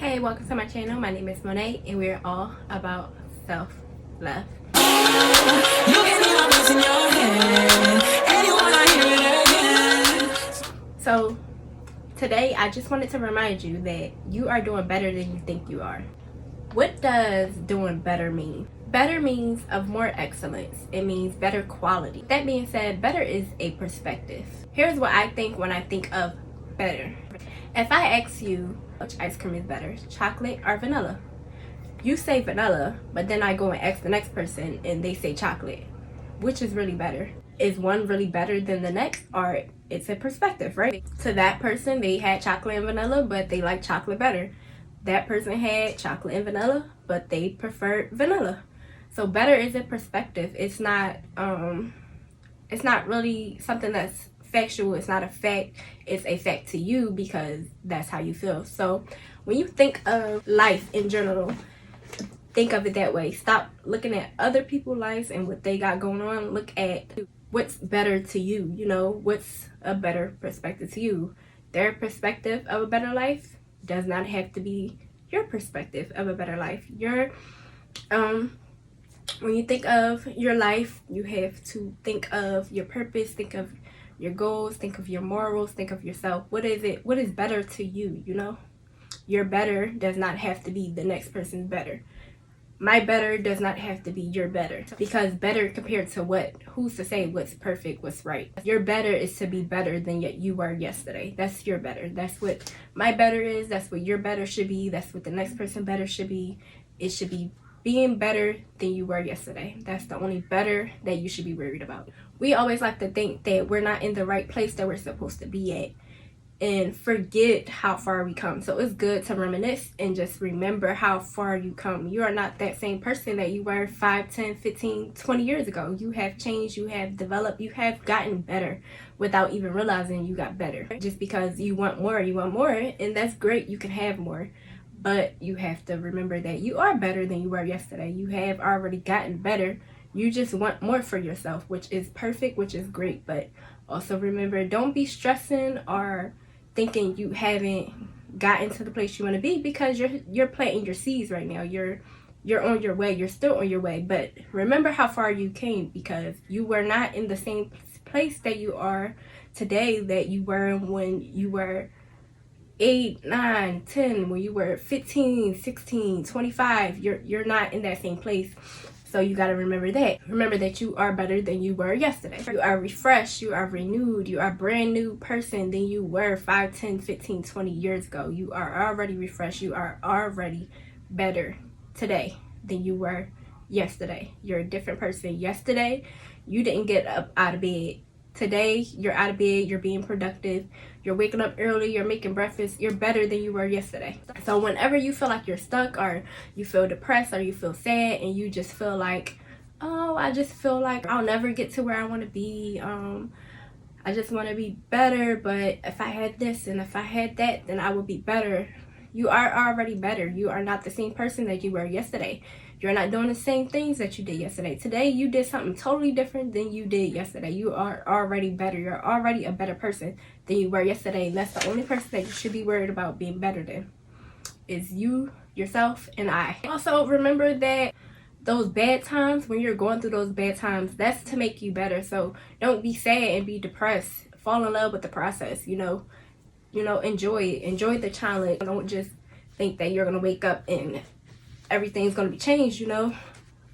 Hey, welcome to my channel. My name is Monet and we're all about self-love. So today I just wanted to remind you that you are doing better than you think you are. What does doing better mean? Better means of more excellence. It means better quality. That being said, better is a perspective. Here's what I think when I think of better. If I ask you which ice cream is better, chocolate or vanilla, you say vanilla, but then I go and ask the next person and they say chocolate. Which is really better? Is one really better than the next, or it's a perspective, right? To that person, they had chocolate and vanilla, but they like chocolate better. That person had chocolate and vanilla, but they preferred vanilla. So better is a perspective. It's not really something that's factual. It's not a fact. It's a fact to you because that's how you feel. So when you think of life in general, think of it that way. Stop looking at other people's lives and what they got going on. Look at what's better to you. You know, what's a better perspective to you. Their perspective of a better life does not have to be your perspective of a better life. When you think of your life, you have to think of your purpose, think of your goals, think of your morals, think of yourself. What is better to you, you know? Your better does not have to be the next person's better. My better does not have to be your better, because better compared to what? Who's to say what's perfect, what's right? Your better is to be better than you were yesterday. That's your better. That's what my better is. That's what your better should be. That's what the next person better should be. It should be being better than you were yesterday. That's the only better that you should be worried about. We always like to think that we're not in the right place that we're supposed to be at and forget how far we come. So it's good to reminisce and just remember how far you come. You are not that same person that you were 5, 10, 15, 20 years ago. You have changed, you have developed, you have gotten better without even realizing you got better. Just because you want more, and that's great, you can have more. But you have to remember that you are better than you were yesterday. You have already gotten better. You just want more for yourself, which is perfect, which is great. But also remember, don't be stressing or thinking you haven't gotten to the place you want to be, because you're planting your seeds right now. You're on your way. You're still on your way. But remember how far you came, because you were not in the same place that you are today that you were when you were 8, 9, 10, when you were 15, 16, 25. You're not in that same place. So you got to remember that. Remember that you are better than you were yesterday. You are refreshed, you are renewed, you are a brand new person than you were 5, 10, 15, 20 years ago. You are already refreshed. You are already better today than you were yesterday. You're a different person. Yesterday, you didn't get up out of bed. Today, you're out of bed, you're being productive, you're waking up early, you're making breakfast, you're better than you were yesterday. So whenever you feel like you're stuck, or you feel depressed, or you feel sad, and you just feel like, oh, I just feel like I'll never get to where I want to be, I just want to be better, but if I had this and if I had that, then I would be better. You are already better. You are not the same person that you were yesterday. You're not doing the same things that you did yesterday. Today, you did something totally different than you did yesterday. You are already better. You're already a better person than you were yesterday. And that's the only person that you should be worried about being better than, is you, yourself, and I. Also, remember that those bad times, when you're going through those bad times, that's to make you better. So don't be sad and be depressed. Fall in love with the process, you know, enjoy it. Enjoy the challenge. Don't just think that you're going to wake up and everything's going to be changed, you know,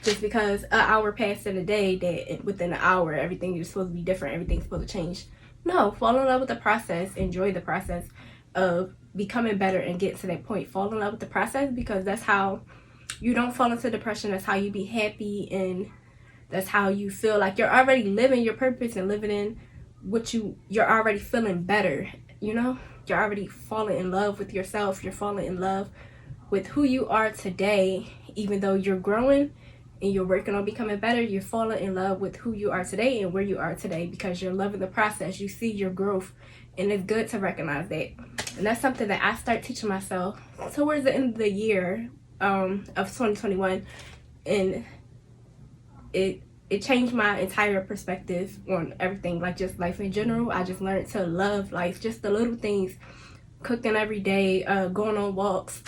just because an hour passed in a day, that within an hour everything is supposed to be different, everything's supposed to change. No, fall in love with the process. Enjoy the process of becoming better and get to that point. Fall in love with the process, because that's how you don't fall into depression. That's how you be happy, and that's how you feel like you're already living your purpose and living in what you're already feeling better, you know. You're already falling in love with yourself. You're falling in love with who you are today. Even though you're growing and you're working on becoming better, you're falling in love with who you are today and where you are today, because you're loving the process. You see your growth, and it's good to recognize that. And that's something that I start teaching myself towards the end of the year of 2021, and it changed my entire perspective on everything, like just life in general. I just learned to love life, just the little things cooking every day, going on walks,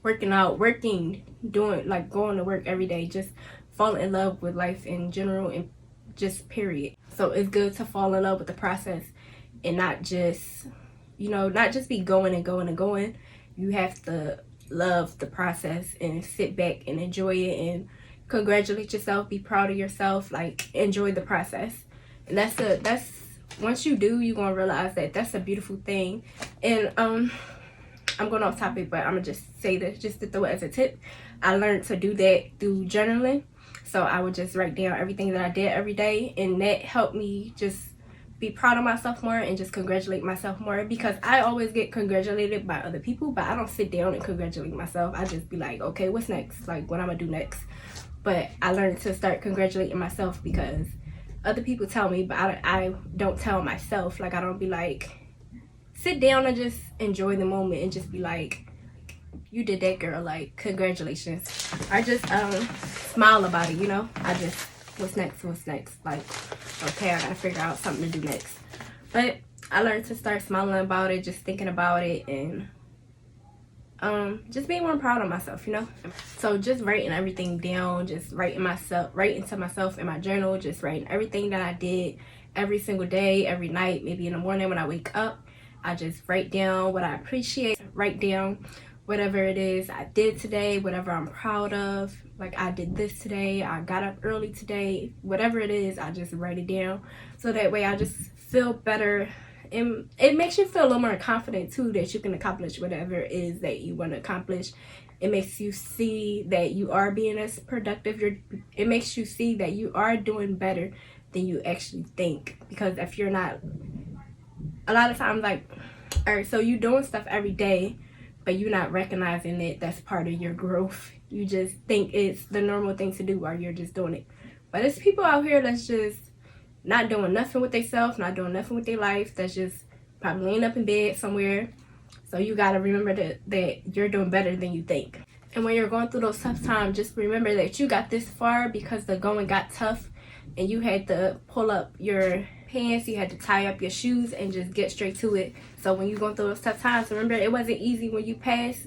working out, doing like going to work every day, just falling in love with life in general and just period. So it's good to fall in love with the process and not just, not just be going and going and going. You have to love the process and sit back and enjoy it and congratulate yourself, be proud of yourself, like enjoy the process. And that's once you do, you're gonna realize that that's a beautiful thing. And I'm going off topic, but I'm gonna just say this just to throw it as a tip. I learned to do that through journaling. So I would just write down everything that I did every day, and that helped me just be proud of myself more and just congratulate myself more, because I always get congratulated by other people, but I don't sit down and congratulate myself. I just be like, okay, what's next? Like, what I'm gonna do next? But I learned to start congratulating myself because other people tell me, but I don't tell myself. Like, I don't be like, sit down and just enjoy the moment and just be like, you did that, girl, like, congratulations. I just smile about it, I just, what's next, like, okay, I gotta figure out something to do next. But I learned to start smiling about it, just thinking about it, and just being more proud of myself, So just writing everything down, just writing to myself in my journal, just writing everything that I did every single day, every night, maybe in the morning when I wake up. I just write down what I appreciate, write down whatever it is I did today, whatever I'm proud of. Like, I did this today, I got up early today, whatever it is, I just write it down. So that way I just feel better. And it makes you feel a little more confident too, that you can accomplish whatever it is that you want to accomplish. It makes you see that you are being as productive. It makes you see that you are doing better than you actually think. Because if you're not, a lot of times, like, all right, so you doing stuff every day, but you're not recognizing it. That's part of your growth. You just think it's the normal thing to do, or you're just doing it. But there's people out here that's just not doing nothing with themselves, not doing nothing with their life, that's just probably laying up in bed somewhere. So you got to remember that you're doing better than you think. And when you're going through those tough times, just remember that you got this far because the going got tough and you had to pull up your pants, you had to tie up your shoes and just get straight to it. So when you're going through those tough times, remember it wasn't easy when you passed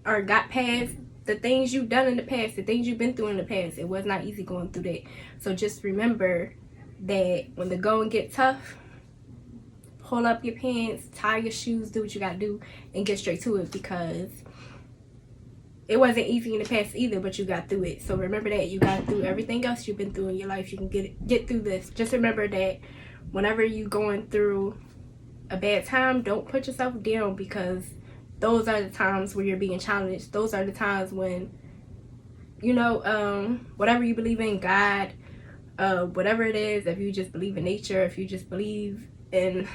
or got past the things you've done in the past, the things you've been through in the past. It was not easy going through that. So just remember that when the going get tough, pull up your pants, tie your shoes, do what you gotta do, and get straight to it, because it wasn't easy in the past either, but you got through it. So remember that you got through everything else you've been through in your life. You can get through this. Just remember that whenever you going through a bad time, don't put yourself down, because those are the times where you're being challenged. Those are the times when, whatever you believe in, God, whatever it is, if you just believe in nature, if you just believe in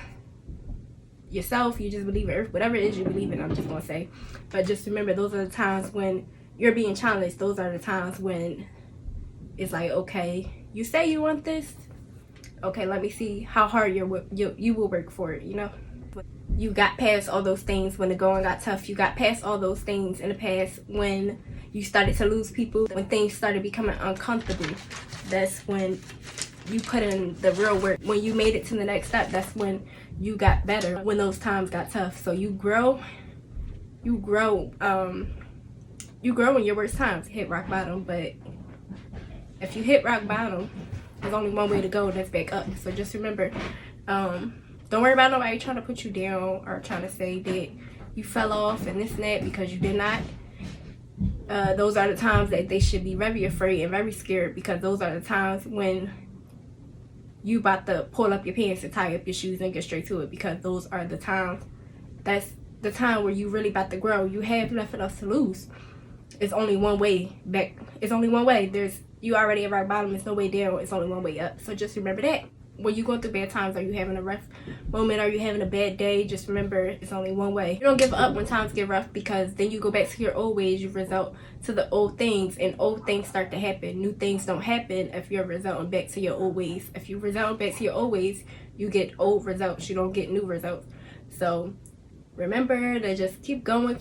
yourself, you just believe in earth, whatever it is you believe in, I'm just gonna say. But just remember, those are the times when you're being challenged. Those are the times when it's like, okay, you say you want this, okay, let me see how hard you will work for it. You got past all those things when the going got tough. You got past all those things in the past when you started to lose people, when things started becoming uncomfortable. That's when you put in the real work. When you made it to the next step, that's when you got better, when those times got tough. So you grow in your worst times. Hit rock bottom, but if you hit rock bottom, there's only one way to go, and that's back up. So just remember, don't worry about nobody trying to put you down or trying to say that you fell off and this and that, because you did not. Those are the times that they should be very afraid and very scared, because those are the times when you about to pull up your pants and tie up your shoes and get straight to it, because those are the times. That's the time where you really about to grow. You have nothing else to lose. It's only one way back. It's only one way. You already at rock bottom. There's no way down. It's only one way up. So just remember that. When you go through bad times, are you having a rough moment, are you having a bad day, just remember it's only one way. You don't give up when times get rough, because then you go back to your old ways. You result to the old things, and old things start to happen. New things don't happen if you're resulting back to your old ways. If you result back to your old ways, you get old results. You don't get new results. So remember to just keep going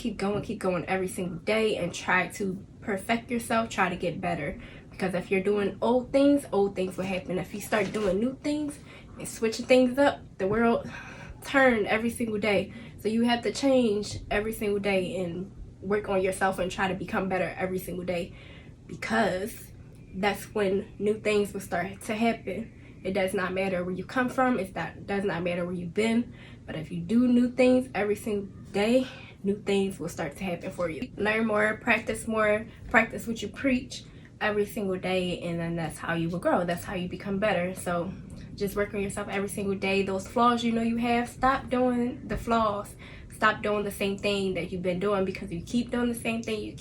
every single day, and try to perfect yourself, try to get better. Because if you're doing old things will happen. If you start doing new things and switching things up, the world turn every single day. So you have to change every single day and work on yourself and try to become better every single day, because that's when new things will start to happen. It does not matter where you come from. It does not matter where you've been. But if you do new things every single day, new things will start to happen for you. Learn more, practice what you preach every single day, and then that's how you will grow. That's how you become better. So just work on yourself every single day. Those flaws you know you have, stop doing the flaws. Stop doing the same thing that you've been doing, because if you keep doing the same thing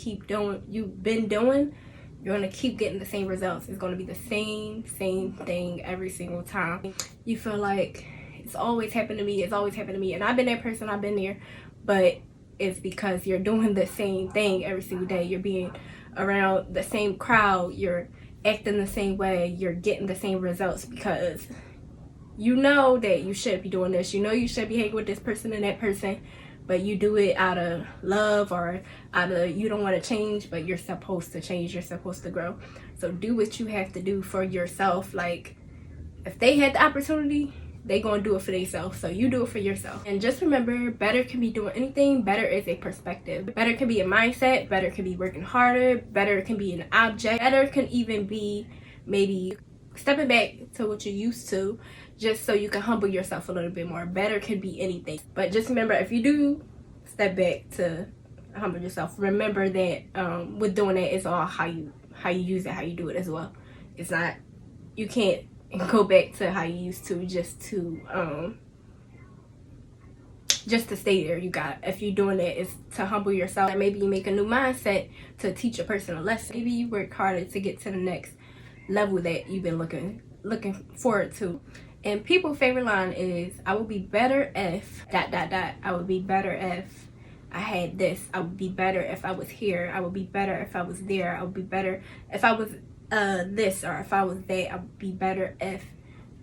you've been doing, you're going to keep getting the same results. It's going to be the same thing every single time. You feel like it's always happened to me, and I've been that person, I've been there, but it's because you're doing the same thing every single day. You're being around the same crowd, you're acting the same way, you're getting the same results, because you know that you should be doing this, you know you should be hanging with this person and that person, but you do it out of love or out of you don't want to change, but you're supposed to change, you're supposed to grow. So do what you have to do for yourself. Like, if they had the opportunity, they gonna do it for themselves, so you do it for yourself. And just remember, better can be doing anything. Better is a perspective. Better can be a mindset. Better can be working harder. Better can be an object. Better can even be maybe stepping back to what you used to, just so you can humble yourself a little bit more. Better can be anything. But just remember, if you do step back to humble yourself, remember that with doing that, it's all how you use it, how you do it as well. It's not, you can't go back to how you used to just to stay there. If you're doing it, it's to humble yourself. And maybe you make a new mindset to teach a person a lesson. Maybe you work harder to get to the next level that you've been looking forward to. And people's favorite line is, I would be better if ... I would be better if I had this. I would be better if I was here. I would be better if I was there. I would be better if I was this, or if I was that. I would be better if...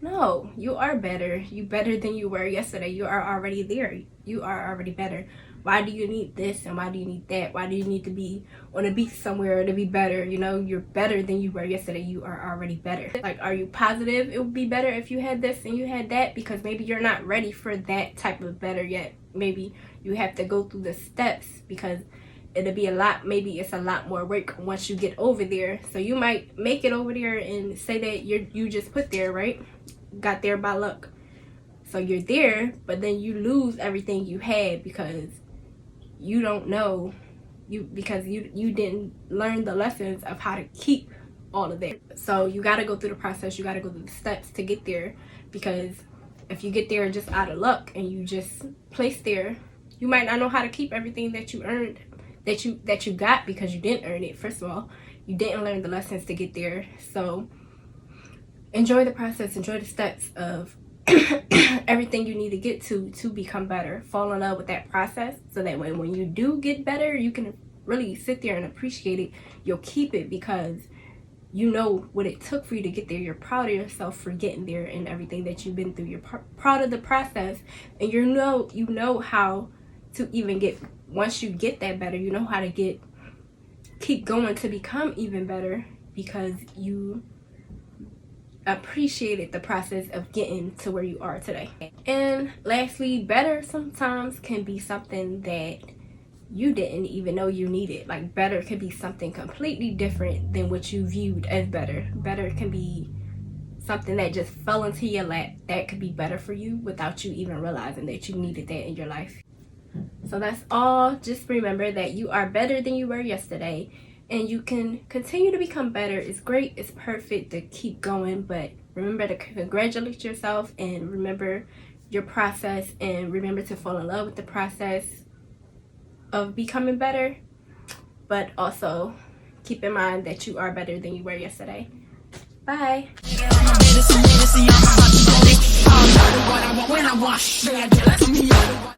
No, you are better. You better than you were yesterday. You are already there. You are already better. Why do you need this and why do you need that? Why do you need to be on a beach somewhere to be better? You know, you're better than you were yesterday. You are already better. Like, are you positive it would be better if you had this and you had that? Because maybe you're not ready for that type of better yet. Maybe you have to go through the steps, because it'll be maybe it's a lot more work once you get over there. So you might make it over there and say that you just put there, right? Got there by luck. So you're there, but then you lose everything you had because you don't know, because you didn't learn the lessons of how to keep all of that. So you got to go through the process, you got to go through the steps to get there, because if you get there just out of luck and you just place there, you might not know how to keep everything that you earned, that you got, because you didn't earn it. First of all, you didn't learn the lessons to get there. So enjoy the process, enjoy the steps of everything you need to get to become better. Fall in love with that process, so that when you do get better, you can really sit there and appreciate it. You'll keep it because you know what it took for you to get there. You're proud of yourself for getting there and everything that you've been through. You're proud of the process, and you know how to even get, once you get that better, you know how to keep going to become even better, because you appreciated the process of getting to where you are today. And lastly, better sometimes can be something that you didn't even know you needed. Like, better can be something completely different than what you viewed as better. Better can be something that just fell into your lap that could be better for you without you even realizing that you needed that in your life. So that's all. Just remember that you are better than you were yesterday, and you can continue to become better. It's great, it's perfect to keep going, but remember to congratulate yourself, and remember your process, and remember to fall in love with the process of becoming better, but also keep in mind that you are better than you were yesterday. Bye.